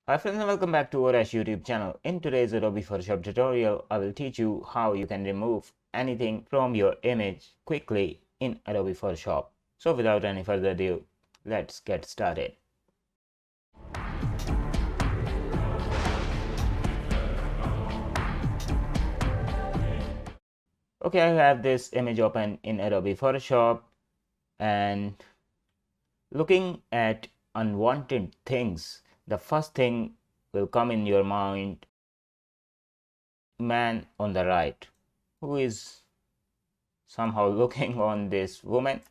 Hi friends and welcome back to our YouTube channel. In today's Adobe Photoshop tutorial, I will teach you how you can remove anything from your image quickly in Adobe Photoshop. So without any further ado, let's get started. Okay, I have this image open in Adobe Photoshop, and looking at unwanted things, the first thing will come in your mind: man on the right who is somehow looking on this woman,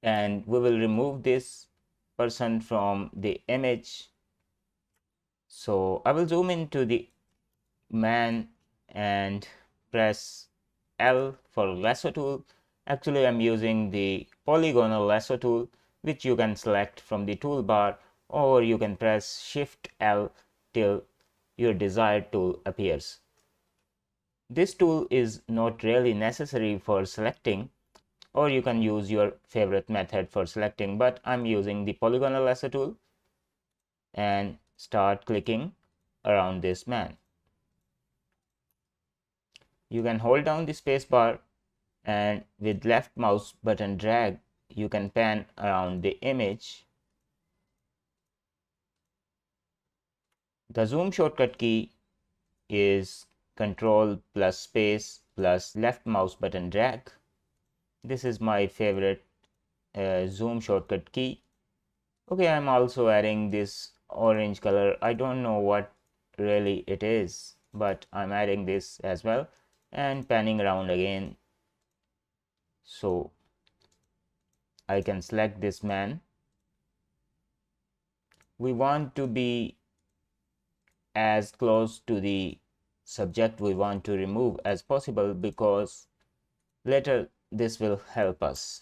and we will remove this person from the image. So I will zoom into the man and press L for lasso tool. Actually, I'm using the polygonal lasso tool, which you can select from the toolbar, or you can press Shift L till your desired tool appears. This tool is not really necessary for selecting, or you can use your favorite method for selecting, but I'm using the polygonal lasso tool and start clicking around this man. You can hold down the space bar, and with left mouse button drag you can pan around the image. The zoom shortcut key is Control plus space plus left mouse button drag. This is my favorite zoom shortcut key. Okay, I'm also adding this orange color. I don't know what really it is, but I'm adding this as well and panning around again. So I can select this man. We want to be as close to the subject we want to remove as possible, because later this will help us.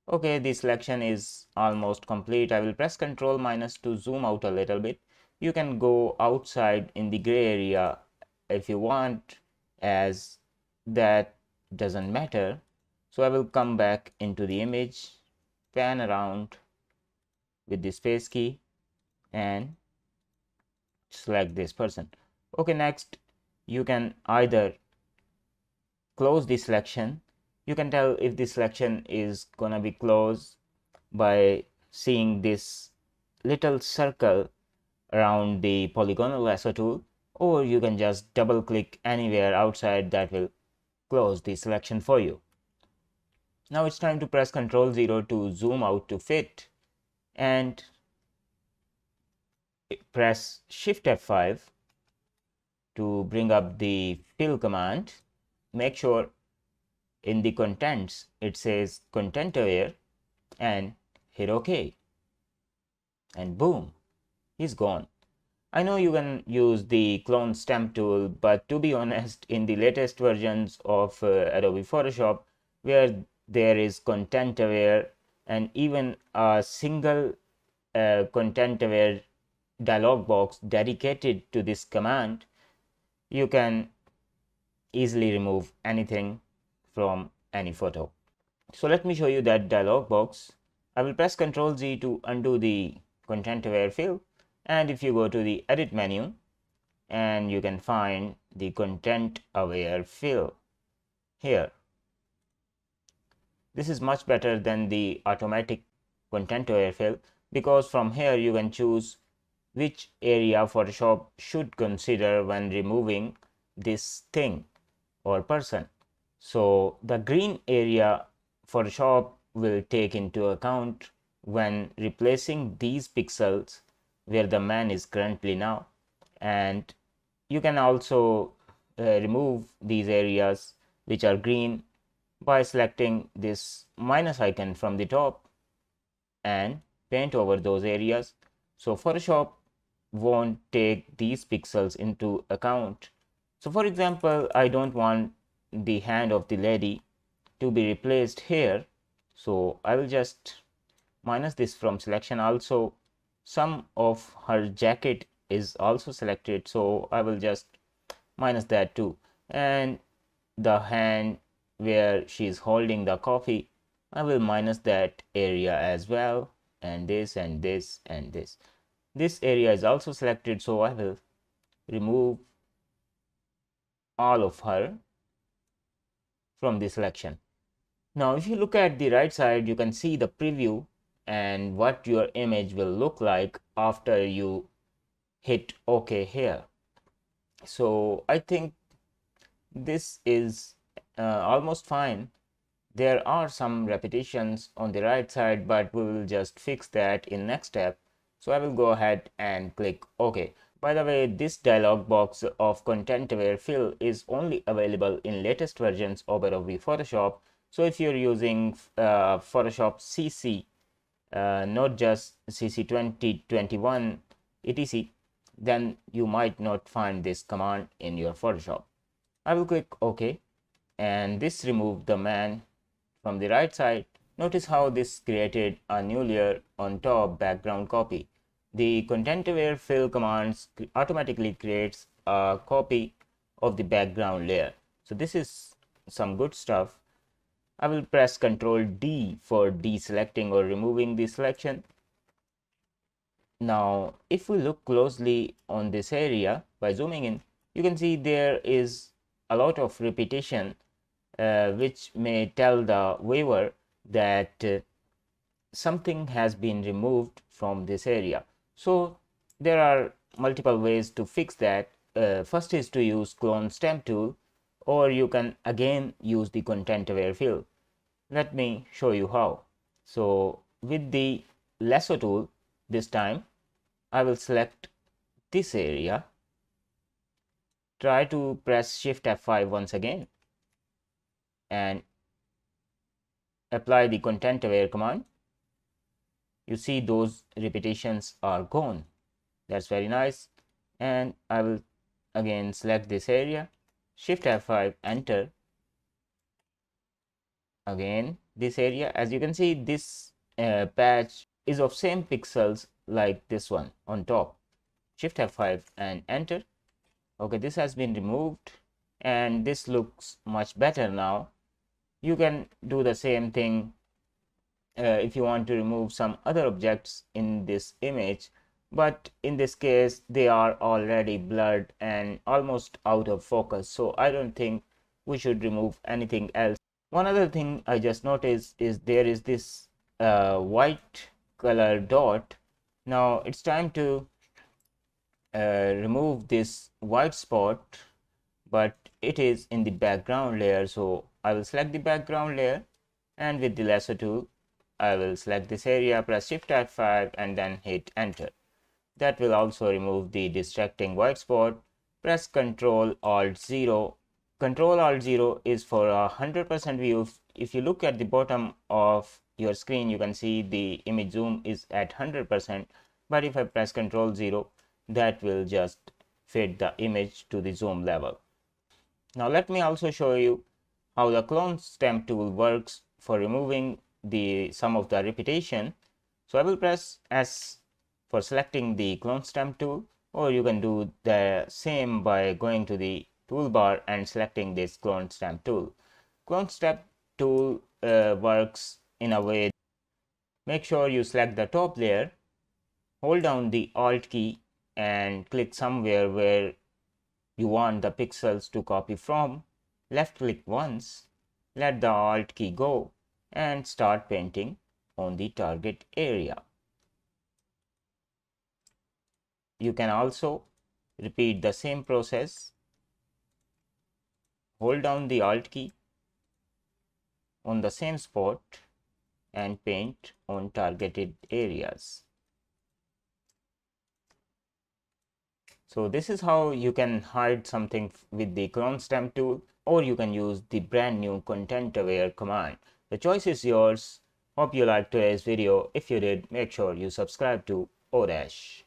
Okay, the selection is almost complete. I will press Ctrl minus to zoom out a little bit. You can go outside in the gray area if you want, as that doesn't matter. So I will come back into the image, pan around with the space key and select this person. Okay, next you can either close the selection. You can tell if the selection is gonna be closed by seeing this little circle around the polygonal lasso tool, or you can just double click anywhere outside. That will close the selection for you. Now it's time to press Ctrl 0 to zoom out to fit, and press Shift F5 to bring up the fill command. Make sure in the contents it says content aware and hit OK, and boom, he's gone. I know you can use the clone stamp tool, but to be honest, in the latest versions of Adobe Photoshop, where there is content aware and even a single content aware dialog box dedicated to this command, you can easily remove anything from any photo. So let me show you that dialog box. I will press Ctrl Z to undo the content aware fill, and if you go to the edit menu, and you can find the content aware fill here. This is much better than the automatic content aware fill, because from here you can choose which area Photoshop should consider when removing this thing or person. So the green area Photoshop will take into account when replacing these pixels where the man is currently now, and you can also remove these areas which are green by selecting this minus icon from the top and paint over those areas. So Photoshop won't take these pixels into account. So for example, I don't want the hand of the lady to be replaced here, so I will just minus this from selection. Also, some of her jacket is also selected, so I will just minus that too. And the hand where she is holding the coffee, I will minus that area as well, and this and this and this. This area is also selected, so I will remove all of her from the selection. Now if you look at the right side, you can see the preview and what your image will look like after you hit OK here. So I think this is almost fine. There are some repetitions on the right side, but we will just fix that in next step. So I will go ahead and click OK. By the way, this dialog box of content aware fill is only available in latest versions of Adobe Photoshop. So if you're using Photoshop CC, not just CC 2021 etc., then you might not find this command in your Photoshop. I will click OK, and this removed the man from the right side. Notice how this created a new layer on top background copy. The content aware fill commands automatically creates a copy of the background layer. So this is some good stuff. I will press Ctrl D for deselecting or removing the selection. Now if we look closely on this area by zooming in, you can see there is a lot of repetition, which may tell the viewer that something has been removed from this area. So there are multiple ways to fix that. First is to use clone stamp tool, or you can again use the content aware fill. Let me show you how. So with the lasso tool, this time I will select this area, try to press Shift F5 once again and apply the content aware command. You see those repetitions are gone. That's very nice. And I will again select this area, Shift F5, enter. Again this area, as you can see, this patch is of same pixels like this one on top. Shift F5 and enter. Okay, this has been removed and this looks much better now. You can do the same thing if you want to remove some other objects in this image, but in this case they are already blurred and almost out of focus, so I don't think we should remove anything else. One other thing I just noticed is there is this white color dot. Now it's time to remove this white spot, but it is in the background layer, so I will select the background layer and with the lasso tool I will select this area, press Shift F5 and then hit enter. That will also remove the distracting white spot. Press Ctrl Alt 0. Ctrl Alt 0 is for a 100% view. If you look at the bottom of your screen, you can see the image zoom is at 100%, but if I press Ctrl 0, that will just fit the image to the zoom level. Now let me also show you how the clone stamp tool works for removing some of the repetition. So I will press S for selecting the clone stamp tool, or you can do the same by going to the toolbar and selecting this clone stamp tool. Clone stamp tool works in a way. Make sure you select the top layer, hold down the Alt key and click somewhere where you want the pixels to copy from. Left click once, let the Alt key go and start painting on the target area. You can also repeat the same process. Hold down the Alt key on the same spot and paint on targeted areas. So this is how you can hide something with the clone stamp tool, or you can use the brand new content aware command. The choice is yours. Hope you liked today's video. If you did, make sure you subscribe to O-Dash.